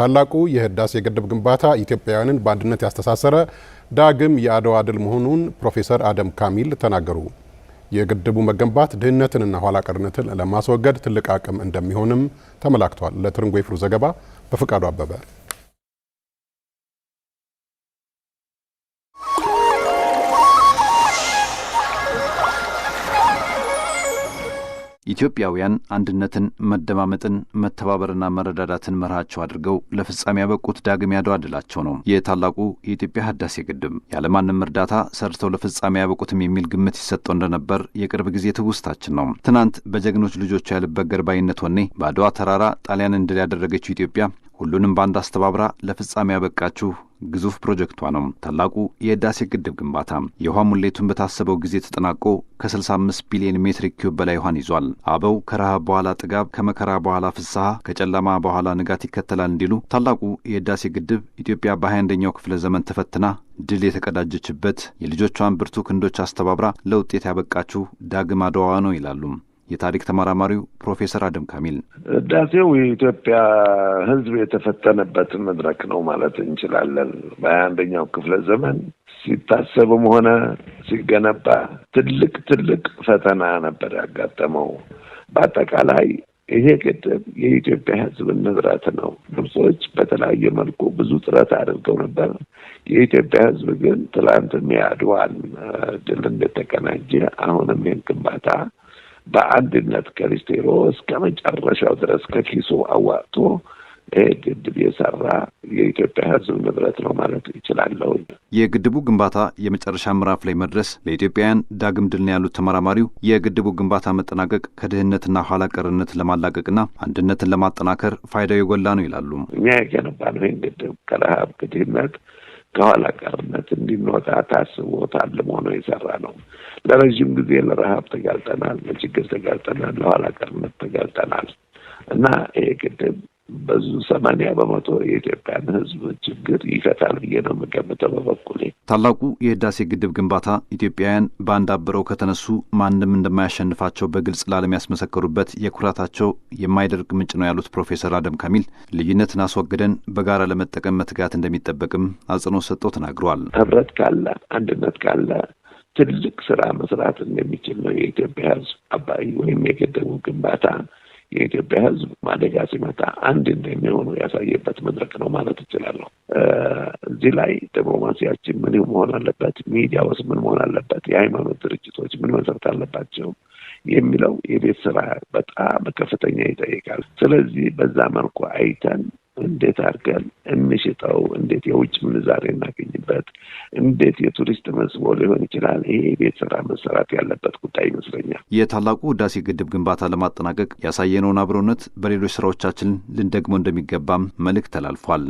ታላቁ የህዳሴ ግድብ ግንባታ ኢትዮጵያውያንን በአንድነት ያስተሳሰረ ዳግም የአድዋ ድል መሆኑን ፕሮፌሰር አደም ካሚል ተናገሩ። የግድቡ መገንባት ድህነትንና ኋላ ቀርነትን ለማስወገድ ትልቅ አቅም እንደሚሆንም ተመላክቷል። ለትርንጎ ይፍሩ ዘገባ በፍቃዱ አበበ። ኢትዮጵያውያን አንድነትን፣ መደማመጥን፣ መተባበርና መረዳዳትን መርሃቸው አድርገው ለፍጻሜ ያበቁት ዳግም ያድዋ ድላቸው ነው። የታላቁ የኢትዮጵያ ህዳሴ ግድብ ያለማንም እርዳታ ሰርተው ለፍጻሜ ያበቁትም የሚል ግምት ይሰጠው እንደነበር የቅርብ ጊዜ ትውስታችን ነው። ትናንት በጀግኖች ልጆቿ ያልበገር ባይነት ወኔ በአድዋ ተራራ ጣሊያንን ድል ያደረገችው ኢትዮጵያ ሁሉንም ባንድ አስተባብራ ለፍጻሜ ያበቃችሁ ግዙፍ ፕሮጀክቷ ነው። ታላቁ የህዳሴ ግድብ ግንባታ የውሃ ሙሌቱን በታሰበው ጊዜ ተጠናቆ ከ65 ቢሊዮን ሜትር ኪዩብ በላይ ውሃን ይዟል። አበው ከረሃብ በኋላ ጥጋብ፣ ከመከራ በኋላ ፍስሐ፣ ከጨለማ በኋላ ንጋት ይከተላል እንዲሉ ታላቁ የህዳሴ ግድብ ኢትዮጵያ በ21ኛው ክፍለ ዘመን ተፈትና ድል የተቀዳጀችበት የልጆቿን ብርቱ ክንዶች አስተባብራ ለውጤት ያበቃችሁ ዳግም አድዋ ነው ይላሉ የታሪክ ተመራማሪው ፕሮፌሰር አደም ካሚል። ህዳሴው የኢትዮጵያ ህዝብ የተፈተነበት መድረክ ነው ማለት እንችላለን። በ21ኛው ክፍለ ዘመን ሲታሰብም ሆነ ሲገነባ ትልቅ ፈተና ነበር ያጋጠመው። በአጠቃላይ ይሄ ግድብ የኢትዮጵያ ህዝብ ንብረት ነው። ግብጾች በተለያየ መልኩ ብዙ ጥረት አድርገው ነበር። የኢትዮጵያ ህዝብ ግን ትላንትም የአድዋን ድል እንደተቀናጀ አሁንም ይህን ግንባታ በአንድነት ከሪስቴሮ እስከ መጨረሻው ድረስ ከኪሱ አዋጥቶ ግድብ የሰራ የኢትዮጵያ ህዝብ ንብረት ነው ማለት ይችላል። የግድቡ ግንባታ የመጨረሻ ምዕራፍ ላይ መድረስ ለኢትዮጵያውያን ዳግም ድል ነው ያሉት ተመራማሪው የግድቡ ግንባታ መጠናቀቅ ከድህነትና ኋላ ቀርነት ለማላቀቅና አንድነትን ለማጠናከር ፋይዳው የጎላ ነው ይላሉ። እኛ የገነባነው ይህን ግድብ ከረሃብ ከድህነት ከኋላ ቀርነት እንድንወጣ ታስቦ ታልሞ ነው የሰራ ነው። ለረጅም ጊዜ ለረሃብ ተጋልጠናል፣ ለችግር ተጋልጠናል፣ ለኋላ ቀርነት ተጋልጠናል እና ይሄ ግድብ ብዙ 80% የኢትዮጵያን ህዝብ ችግር ይፈታል ብዬ ነው የምገምተው በበኩሌ። ታላቁ የህዳሴ ግድብ ግንባታ ኢትዮጵያውያን በአንድ አብረው ከተነሱ ማንም እንደማያሸንፋቸው በግልጽ ለዓለም ያስመሰከሩበት የኩራታቸው የማይደርቅ ምንጭ ነው ያሉት ፕሮፌሰር አደም ካሚል ልዩነትን አስወግደን በጋራ ለመጠቀም መትጋት እንደሚጠበቅም አጽንኦት ሰጥተው ተናግረዋል። ህብረት ካለ፣ አንድነት ካለ ትልቅ ስራ መስራት እንደሚችል ነው የኢትዮጵያ ህዝብ አባይ ወይም የግድቡ ግንባታ የኢትዮጵያ ህዝብ ማደጋ ሲመጣ አንድ እንደሚሆኑ ያሳየበት መድረክ ነው ማለት እችላለሁ። እዚህ ላይ ዲፕሎማሲያችን ምን መሆን አለበት፣ ሚዲያውስ ምን መሆን አለበት፣ የሃይማኖት ድርጅቶች ምን መስራት አለባቸው የሚለው የቤት ስራ በጣም ከፍተኛ ይጠይቃል። ስለዚህ በዛ መልኩ አይተን እንዴት አድርገን እንሽጠው፣ እንዴት የውጭ ምንዛሬ እናገኝበት፣ እንዴት የቱሪስት መስህብ ሊሆን ይችላል። ይሄ ቤት ስራ መሰራት ያለበት ጉዳይ ይመስለኛል። የታላቁ ህዳሴ ግድብ ግንባታ ለማጠናቀቅ ያሳየነውን አብሮነት በሌሎች ስራዎቻችን ልንደግመው እንደሚገባም መልእክት ተላልፏል።